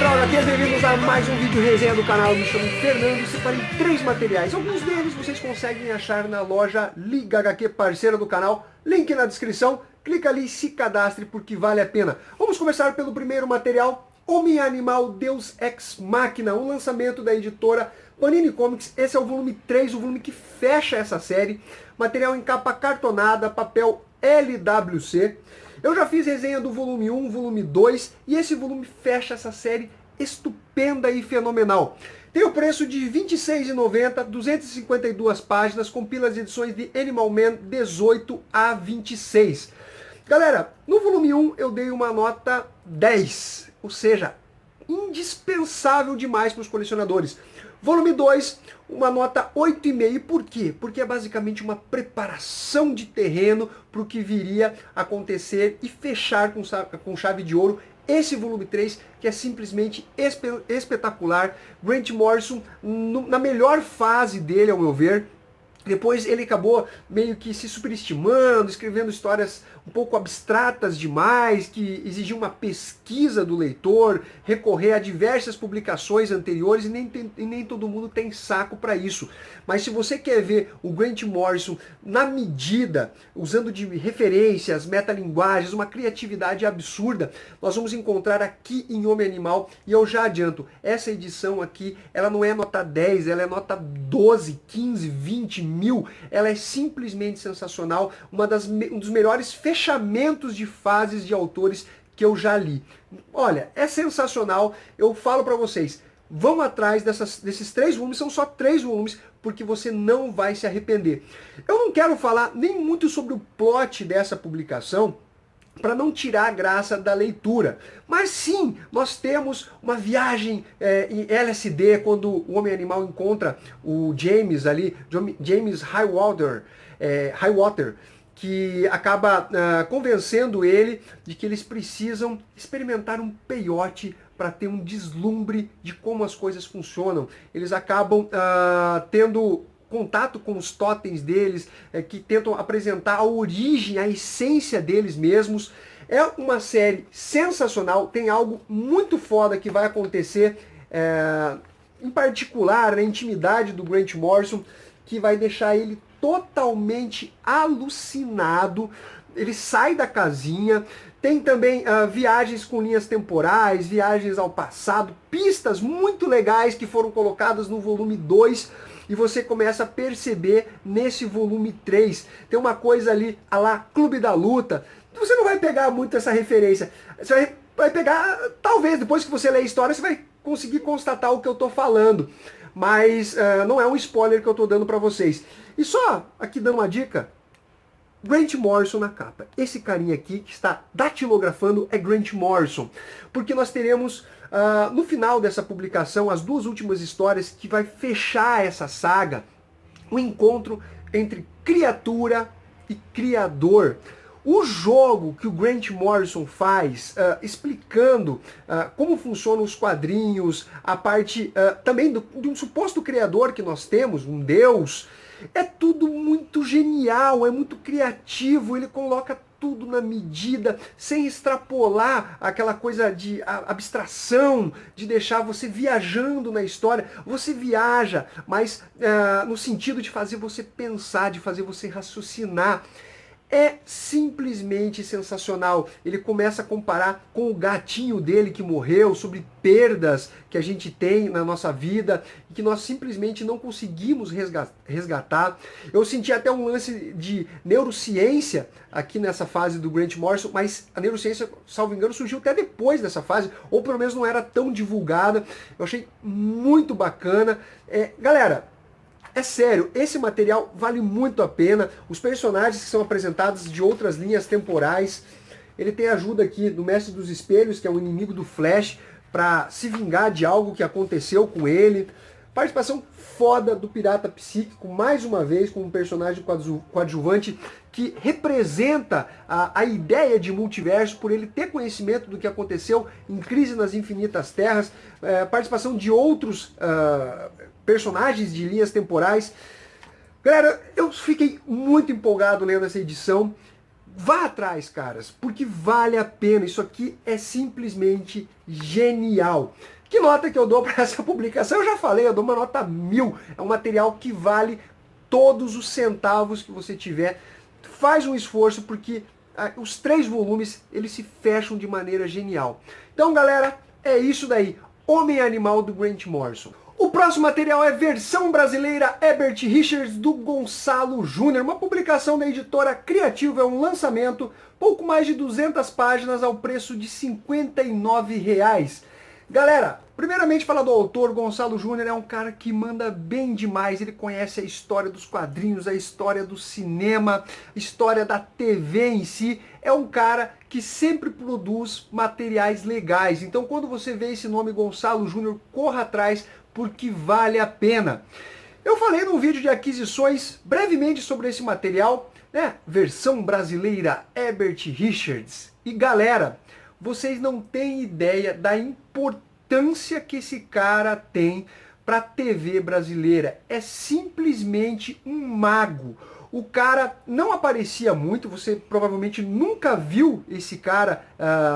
Droga, aqui bem-vindos a mais um vídeo resenha do canal. Me chamo Fernando e separei 3 materiais. Alguns deles vocês conseguem achar na loja Liga HQ, parceira do canal. Link na descrição. Clica ali e se cadastre porque vale a pena. Vamos começar pelo primeiro material. Homem Animal Deus Ex Machina, um lançamento da editora Panini Comics. Esse é o volume 3, o volume que fecha essa série. Material em capa cartonada, papel LWC. Eu já fiz resenha do volume 1, volume 2, e esse volume fecha essa série estupenda e fenomenal. Tem o preço de R$ 26,90, 252 páginas, compila as edições de Animal Man 18 a 26. Galera, no volume 1 eu dei uma nota 10, ou seja, indispensável demais para os colecionadores. Volume 2, uma nota 8,5. Por quê? Porque é basicamente uma preparação de terreno para o que viria a acontecer e fechar com chave de ouro esse volume 3, que é simplesmente espetacular. Grant Morrison, na melhor fase dele, ao meu ver. Depois ele acabou meio que se superestimando, escrevendo histórias um pouco abstratas demais, que exigiam uma pesquisa do leitor, recorrer a diversas publicações anteriores, e nem todo mundo tem saco para isso. Mas se você quer ver o Grant Morrison na medida, usando de referências, metalinguagens, uma criatividade absurda, nós vamos encontrar aqui em Homem Animal. E eu já adianto, essa edição aqui, ela não é nota 10, ela é nota 12, 15, 20 mil. Ela é simplesmente sensacional, um dos melhores fechamentos de fases de autores que eu já li. Olha, é sensacional, eu falo pra vocês, vão atrás desses 3 volumes, são só 3 volumes, porque você não vai se arrepender. Eu não quero falar nem muito sobre o plot dessa publicação, para não tirar a graça da leitura. Mas sim, nós temos uma viagem em LSD, quando o Homem Animal encontra o James ali, James Highwater, que acaba convencendo ele de que eles precisam experimentar um peiote para ter um deslumbre de como as coisas funcionam. Eles acabam tendo contato com os totens deles, que tentam apresentar a origem, a essência deles mesmos. É uma série sensacional, tem algo muito foda que vai acontecer, em particular na intimidade do Grant Morrison, que vai deixar ele totalmente alucinado. Ele sai da casinha. Tem também viagens com linhas temporais, viagens ao passado, pistas muito legais que foram colocadas no volume 2, e você começa a perceber nesse volume 3. Tem uma coisa ali, a lá Clube da Luta. Você não vai pegar muito essa referência. Você vai pegar, talvez, depois que você ler a história, você vai conseguir constatar o que eu estou falando. Mas não é um spoiler que eu estou dando para vocês. E só aqui dando uma dica, Grant Morrison na capa. Esse carinha aqui que está datilografando é Grant Morrison. Porque nós teremos, no final dessa publicação, as 2 últimas histórias que vai fechar essa saga, o encontro entre criatura e criador. O jogo que o Grant Morrison faz, explicando como funcionam os quadrinhos, a parte também de um suposto criador que nós temos, um deus, é tudo muito genial, é muito criativo, ele coloca tudo na medida, sem extrapolar aquela coisa de abstração, de deixar você viajando na história. Você viaja, mas no sentido de fazer você pensar, de fazer você raciocinar. É simplesmente sensacional. Ele começa a comparar com o gatinho dele que morreu, sobre perdas que a gente tem na nossa vida e que nós simplesmente não conseguimos resgatar. Eu senti até um lance de neurociência aqui nessa fase do Grant Morrison, mas a neurociência, salvo engano, surgiu até depois dessa fase, ou pelo menos não era tão divulgada. Eu achei muito bacana. Galera, é sério, esse material vale muito a pena. Os personagens que são apresentados de outras linhas temporais. Ele tem ajuda aqui do Mestre dos Espelhos, que é o inimigo do Flash, para se vingar de algo que aconteceu com ele. Participação foda do Pirata Psíquico, mais uma vez, com um personagem coadjuvante que representa a ideia de multiverso, por ele ter conhecimento do que aconteceu em Crise nas Infinitas Terras. Participação de outros personagens de linhas temporais. Galera, eu fiquei muito empolgado lendo essa edição. Vá atrás, caras, porque vale a pena. Isso aqui é simplesmente genial. Que nota que eu dou para essa publicação? Eu já falei, eu dou uma nota 1000. É um material que vale todos os centavos que você tiver. Faz um esforço, porque os 3 volumes, eles se fecham de maneira genial. Então, galera, é isso daí. Homem Animal, do Grant Morrison. O próximo material é versão brasileira Herbert Richards, do Gonçalo Júnior, uma publicação da editora Criativa, é um lançamento, pouco mais de 200 páginas ao preço de R$ 59. Galera, primeiramente falar do autor. Gonçalo Júnior é um cara que manda bem demais, ele conhece a história dos quadrinhos, a história do cinema, a história da TV em si, é um cara que sempre produz materiais legais. Então quando você vê esse nome Gonçalo Júnior, corra atrás, porque vale a pena. Eu falei num vídeo de aquisições brevemente sobre esse material, né? Versão brasileira Herbert Richards. E galera, vocês não têm ideia da importância que esse cara tem para a TV brasileira. É simplesmente um mago. O cara não aparecia muito, você provavelmente nunca viu esse cara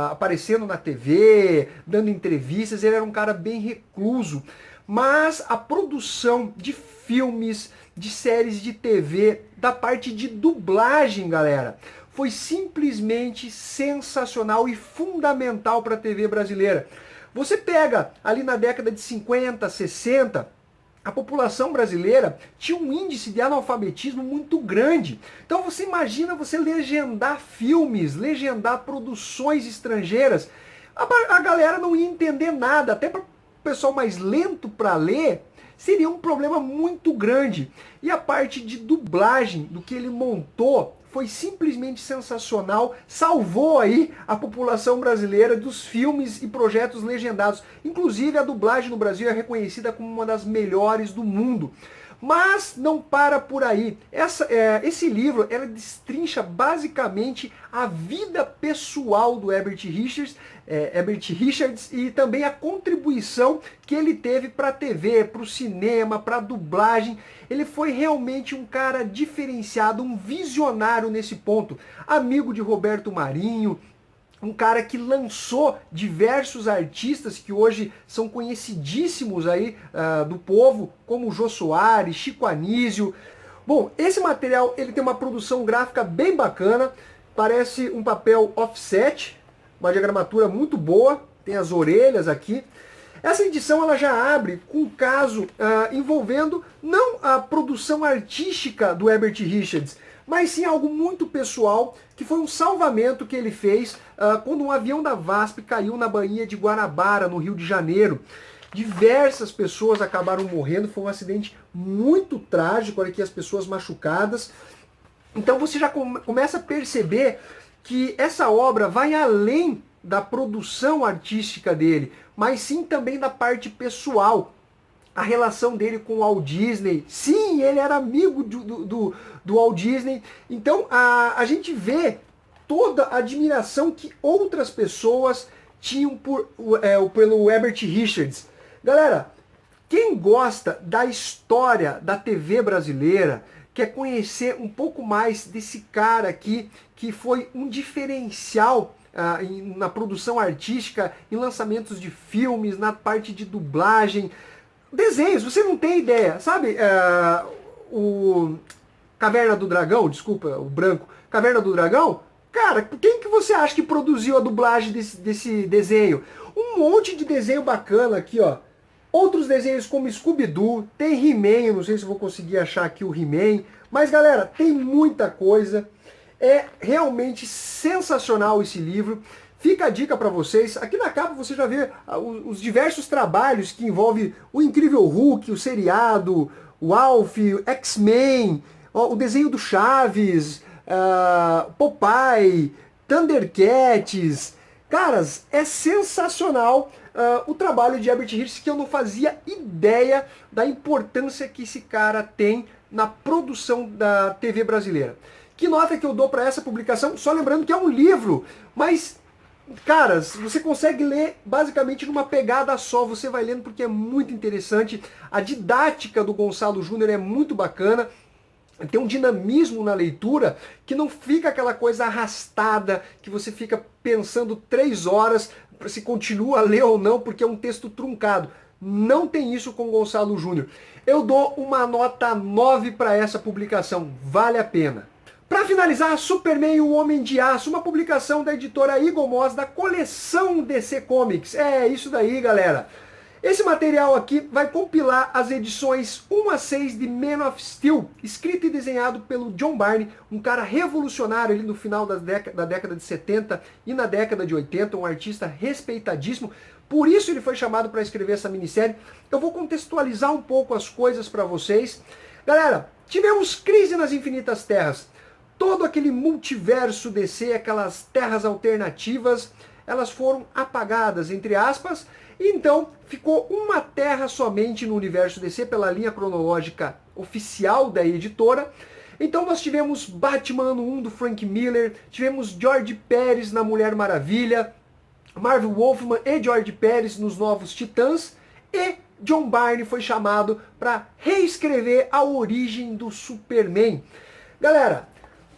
aparecendo na TV, dando entrevistas, ele era um cara bem recluso. Mas a produção de filmes, de séries de TV, da parte de dublagem, galera, foi simplesmente sensacional e fundamental para a TV brasileira. Você pega ali na década de 50, 60, a população brasileira tinha um índice de analfabetismo muito grande. Então você imagina você legendar filmes, legendar produções estrangeiras, a galera não ia entender nada, até para o pessoal mais lento para ler, seria um problema muito grande. E a parte de dublagem do que ele montou foi simplesmente sensacional, salvou aí a população brasileira dos filmes e projetos legendados. Inclusive a dublagem no Brasil é reconhecida como uma das melhores do mundo. Mas não para por aí. Esse livro ela destrincha basicamente a vida pessoal do Herbert Richards e também a contribuição que ele teve para a TV, para o cinema, para a dublagem. Ele foi realmente um cara diferenciado, um visionário nesse ponto. Amigo de Roberto Marinho, um cara que lançou diversos artistas que hoje são conhecidíssimos aí do povo, como Jô Soares, Chico Anísio. Bom, esse material ele tem uma produção gráfica bem bacana, parece um papel offset, uma diagramatura muito boa, tem as orelhas aqui. Essa edição ela já abre com um caso envolvendo não a produção artística do Herbert Richards, mas sim algo muito pessoal, que foi um salvamento que ele fez quando um avião da VASP caiu na Baía de Guanabara, no Rio de Janeiro. Diversas pessoas acabaram morrendo, foi um acidente muito trágico, olha aqui as pessoas machucadas. Então você já começa a perceber que essa obra vai além da produção artística dele, mas sim também da parte pessoal. A relação dele com o Walt Disney. Sim, ele era amigo do Walt Disney. Então a gente vê toda a admiração que outras pessoas tinham pelo Herbert Richards. Galera, quem gosta da história da TV brasileira, quer conhecer um pouco mais desse cara aqui, que foi um diferencial na produção artística, em lançamentos de filmes, na parte de dublagem, desenhos, você não tem ideia, sabe? O Caverna do Dragão, desculpa, o branco, Caverna do Dragão, cara, quem que você acha que produziu a dublagem desse desenho? Um monte de desenho bacana aqui, ó. Outros desenhos como Scooby-Doo, tem He-Man, eu não sei se eu vou conseguir achar aqui o He-Man, mas galera, tem muita coisa. É realmente sensacional esse livro. Fica a dica para vocês. Aqui na capa você já vê os diversos trabalhos que envolvem o Incrível Hulk, o seriado, o Alf, o X-Men, o desenho do Chaves, Popeye, Thundercats. Caras, é sensacional o trabalho de Herbert Richards, que eu não fazia ideia da importância que esse cara tem na produção da TV brasileira. Que nota que eu dou para essa publicação? Só lembrando que é um livro, mas, caras, você consegue ler basicamente numa pegada só, você vai lendo porque é muito interessante. A didática do Gonçalo Júnior é muito bacana. tem um dinamismo na leitura que não fica aquela coisa arrastada, que você fica pensando 3 horas se continua a ler ou não, porque é um texto truncado. Não tem isso com Gonçalo Júnior. Eu dou uma nota 9 para essa publicação, vale a pena. Para finalizar, Superman e o Homem de Aço, uma publicação da editora Eagle Moss da coleção DC Comics. É isso daí, galera. Esse material aqui vai compilar as edições 1 a 6 de Man of Steel, escrito e desenhado pelo John Byrne, um cara revolucionário ali no final da década de 70 e na década de 80, um artista respeitadíssimo. Por isso ele foi chamado para escrever essa minissérie. Eu vou contextualizar um pouco as coisas para vocês. Galera, tivemos Crise nas Infinitas Terras. Todo aquele multiverso DC, aquelas terras alternativas, elas foram apagadas, entre aspas, e então ficou uma terra somente no universo DC pela linha cronológica oficial da editora. Então nós tivemos Batman ano 1 do Frank Miller, tivemos George Pérez na Mulher Maravilha, Marvel Wolfman e George Pérez nos Novos Titãs, e John Byrne foi chamado para reescrever a origem do Superman. Galera,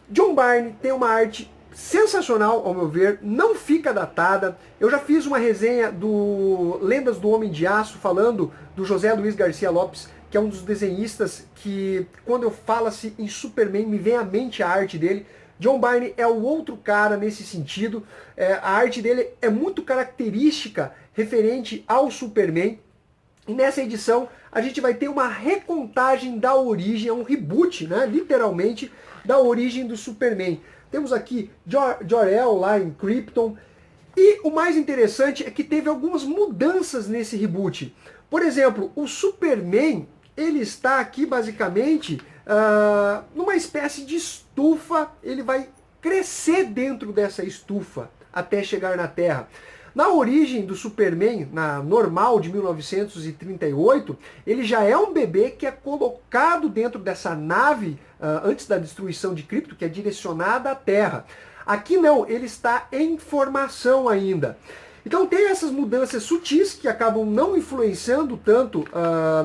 John Byrne tem uma arte sensacional, ao meu ver, não fica datada. Eu já fiz uma resenha do Lendas do Homem de Aço, falando do José Luiz Garcia Lopes, que é um dos desenhistas que, quando eu falo-se em Superman, me vem à mente a arte dele. John Byrne é o outro cara nesse sentido. A arte dele é muito característica referente ao Superman. E nessa edição a gente vai ter uma recontagem da origem, um reboot, né, literalmente, da origem do Superman. Temos aqui Jor-El lá em Krypton. E o mais interessante é que teve algumas mudanças nesse reboot. Por exemplo, o Superman, ele está aqui basicamente numa espécie de estufa. Ele vai crescer dentro dessa estufa até chegar na Terra. Na origem do Superman, na normal de 1938, ele já é um bebê que é colocado dentro dessa nave antes da destruição de Krypton, que é direcionada à Terra. Aqui não, ele está em formação ainda. Então tem essas mudanças sutis que acabam não influenciando tanto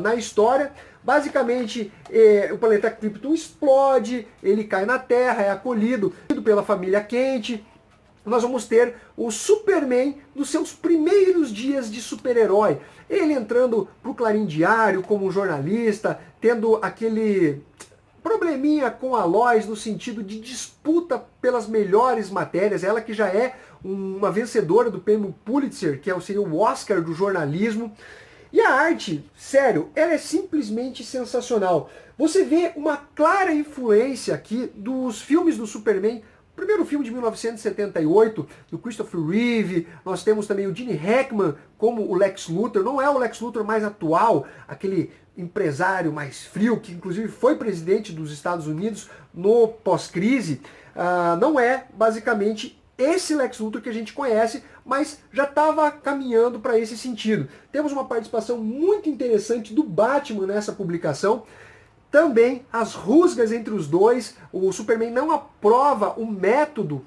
na história. Basicamente, o planeta Krypton explode, ele cai na Terra, é acolhido pela família Kent. Nós vamos ter o Superman nos seus primeiros dias de super-herói. Ele entrando para o Clarim Diário como um jornalista, tendo aquele probleminha com a Lois no sentido de disputa pelas melhores matérias. Ela que já é uma vencedora do prêmio Pulitzer, que seria o Oscar do jornalismo. E a arte, sério, ela é simplesmente sensacional. Você vê uma clara influência aqui dos filmes do Superman. O primeiro filme de 1978, do Christopher Reeve. Nós temos também o Gene Hackman como o Lex Luthor. Não é o Lex Luthor mais atual, aquele empresário mais frio, que inclusive foi presidente dos Estados Unidos no pós-crise. Não é basicamente esse Lex Luthor que a gente conhece, mas já estava caminhando para esse sentido. Temos uma participação muito interessante do Batman nessa publicação. Também as rusgas entre os dois. O Superman não aprova o método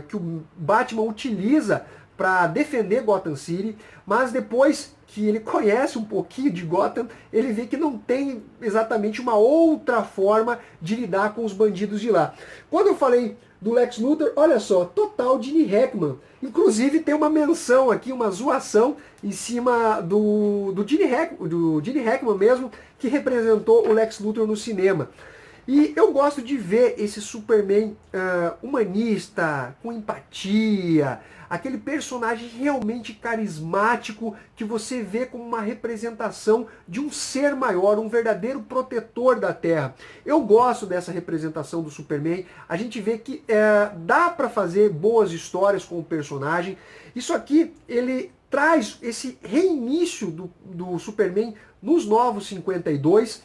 que o Batman utiliza para defender Gotham City, mas depois que ele conhece um pouquinho de Gotham, ele vê que não tem exatamente uma outra forma de lidar com os bandidos de lá. Quando eu falei do Lex Luthor, olha só, total Gene Hackman. Inclusive tem uma menção aqui, uma zoação em cima do Gene Hackman mesmo, que representou o Lex Luthor no cinema. E eu gosto de ver esse Superman humanista, com empatia, aquele personagem realmente carismático que você vê como uma representação de um ser maior, um verdadeiro protetor da Terra. Eu gosto dessa representação do Superman. A gente vê que dá para fazer boas histórias com o personagem. Isso aqui, ele traz esse reinício do Superman nos Novos 52.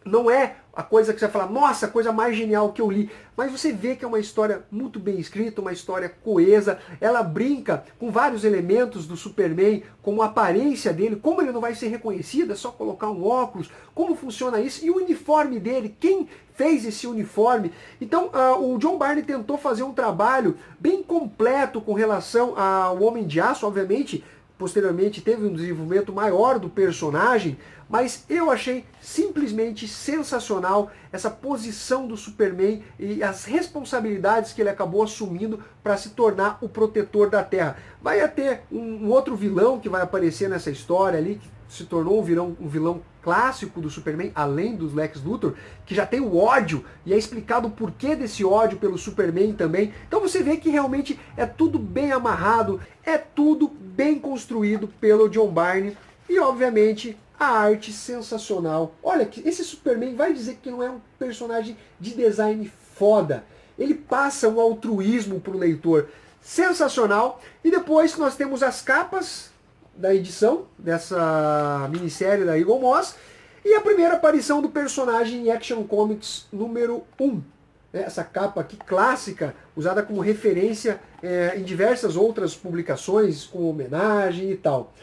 Não é a coisa que você fala, nossa, a coisa mais genial que eu li. Mas você vê que é uma história muito bem escrita, uma história coesa. Ela brinca com vários elementos do Superman, como a aparência dele, como ele não vai ser reconhecido, é só colocar um óculos, como funciona isso, e o uniforme dele, quem fez esse uniforme. Então o John Byrne tentou fazer um trabalho bem completo com relação ao Homem de Aço, obviamente, posteriormente teve um desenvolvimento maior do personagem, mas eu achei simplesmente sensacional essa posição do Superman e as responsabilidades que ele acabou assumindo para se tornar o protetor da Terra. Vai ter um outro vilão que vai aparecer nessa história ali, que se tornou um vilão clássico do Superman, além dos Lex Luthor, que já tem o ódio, e é explicado o porquê desse ódio pelo Superman também. Então você vê que realmente é tudo bem amarrado, é tudo bem construído pelo John Byrne, e obviamente a arte sensacional. Olha, que esse Superman vai dizer que não é um personagem de design foda. Ele passa um altruísmo para o leitor sensacional. E depois nós temos as capas da edição dessa minissérie da Eagle Moss e a primeira aparição do personagem em Action Comics número 1. Essa capa aqui clássica, usada como referência em diversas outras publicações, com homenagem e tal.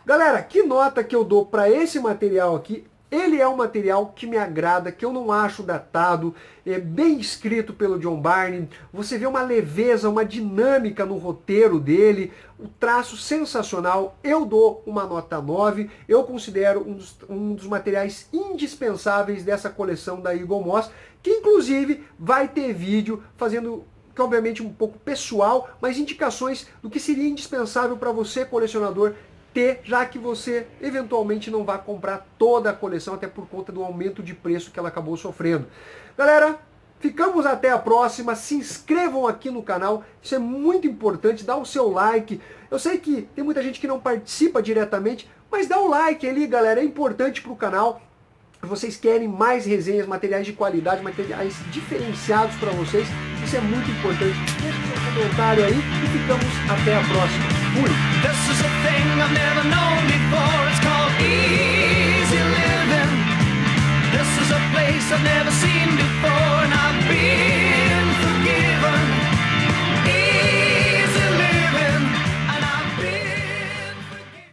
Galera, que nota que eu dou para esse material aqui? Ele é um material que me agrada, que eu não acho datado, é bem escrito pelo John Byrne, você vê uma leveza, uma dinâmica no roteiro dele, o traço sensacional, eu dou uma nota 9, eu considero um dos materiais indispensáveis dessa coleção da Eagle Moss, que inclusive vai ter vídeo fazendo, que obviamente um pouco pessoal, mas indicações do que seria indispensável para você, colecionador, ter, já que você eventualmente não vai comprar toda a coleção, até por conta do aumento de preço que ela acabou sofrendo. Galera, ficamos até a próxima, se inscrevam aqui no canal, isso é muito importante, dá o seu like. Eu sei que tem muita gente que não participa diretamente, mas dá o like ali, galera, é importante para o canal. Vocês querem mais resenhas, materiais de qualidade, materiais diferenciados para vocês, isso é muito importante. Deixe seu comentário aí e ficamos até a próxima. Fui!